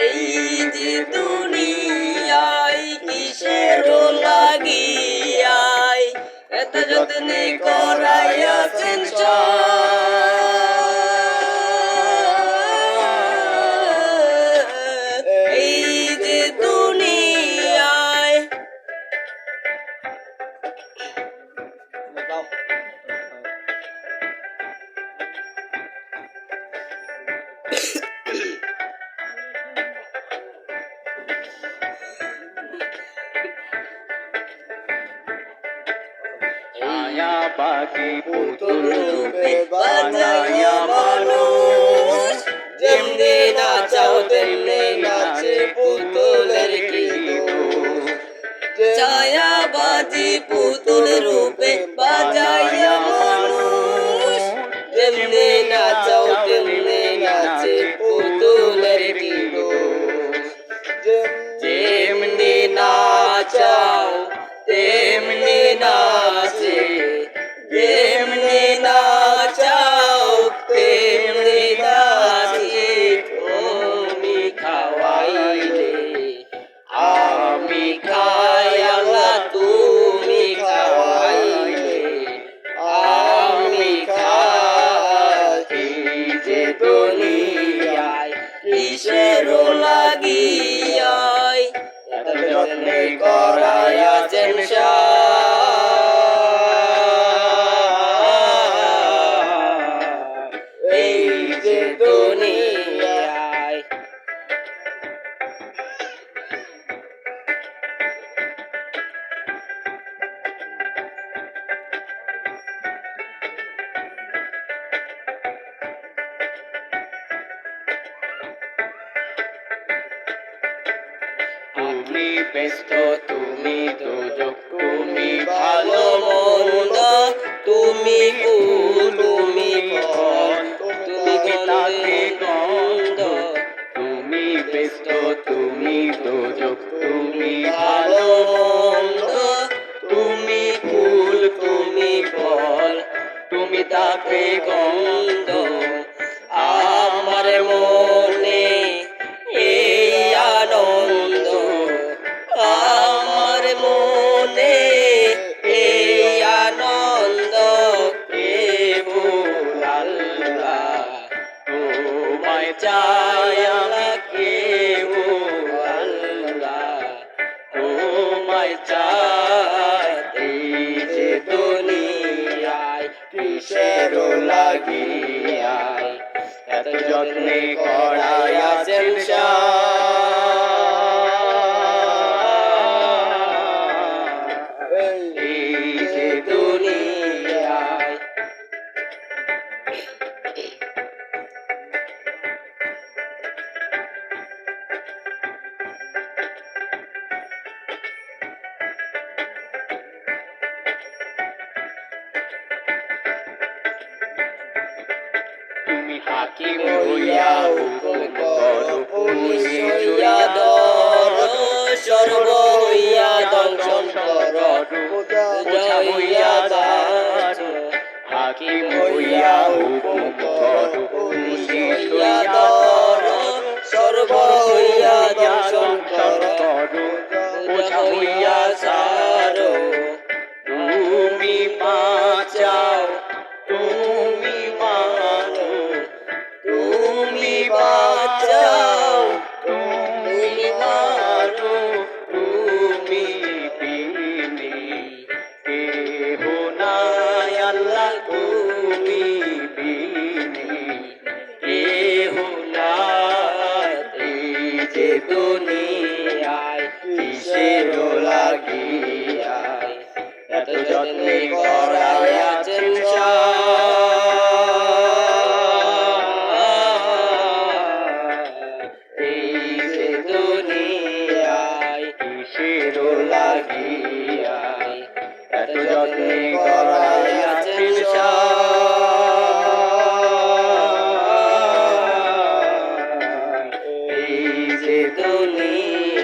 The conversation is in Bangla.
এই যে দুনিয়ায় কিসের লাগিয়ায় এত যত্নে করাইয়াছেন এই যে দুনিয়ায় ছায়া পাখি পুতুল রূপে বানাইয়া মানুষ যেমনি নাচাও তেমনি নাচে পুতুলের কি দোষ ছায়াবাজি পুতুল রূপে বাজাইয়া মানুষ যেমনি নাচাও তেমনি নাচে পুতুলের কি দোষ যেমনি নাচাও তেমনি নাচে যেমনি নাচাও তেমনি নাচে তুমি খাওয়াইলে আমি খাই আল্লাহ তুমি খাওয়াইলে আমি খাই এই যে দুনিয়ায় কিসের লাগিয়ায় এত যত্নে করাইয়াছেন এই যে দুনিয়ায় তুমি ব্যস্ত তুমি দোজক তুমি ভালো মন্দ তুমি তুমি ফল তুমি তাকে গন্ধ তুমি ব্যস্ত তুমি দোজক তুমি ভালো মন্দ তুমি ফুল তুমি ফল তুমি তাকে গন্ধ আমার মনে এই আনন্দ আমার মনে এই আনন্দ কেবল আল্লাহ তোমায় চাই আল্লাহ কেবল আল্লাহ তোমায় চাই এই যে দুনিয়ায় কিসের লাগিয়ায় এত যত্নে করাইয়াছেন এই যে দুনিয়ায় তুমি হাকিম হইয়া হুকুম করো পুলিশ হইয়া ধর সর্ব হইয়া দংশন কর বোঝা হইয়া যাচ্ছ হাকিম হইয়া হুকুম করো পুলিশ হইয়া ধর সর্ব হইয়া দংশন কর বোঝা হইয়া সারো তুমি বাঁচাও তুমি মানো তুমি বাঁচাও তুমি মানো তুমি বিনে কেহ নাই আল্লাহ তুমি বিনে কেহ নাই এই যে দুনিয়ায় কিসের লাগিয়ায় এত যত্নে করাইয়াছেন এই যে দুনিয়ায় কিসের লাগিয়ায় এত যত্নে গড়াইয়াছেন সায়। এই যে দুনিয়া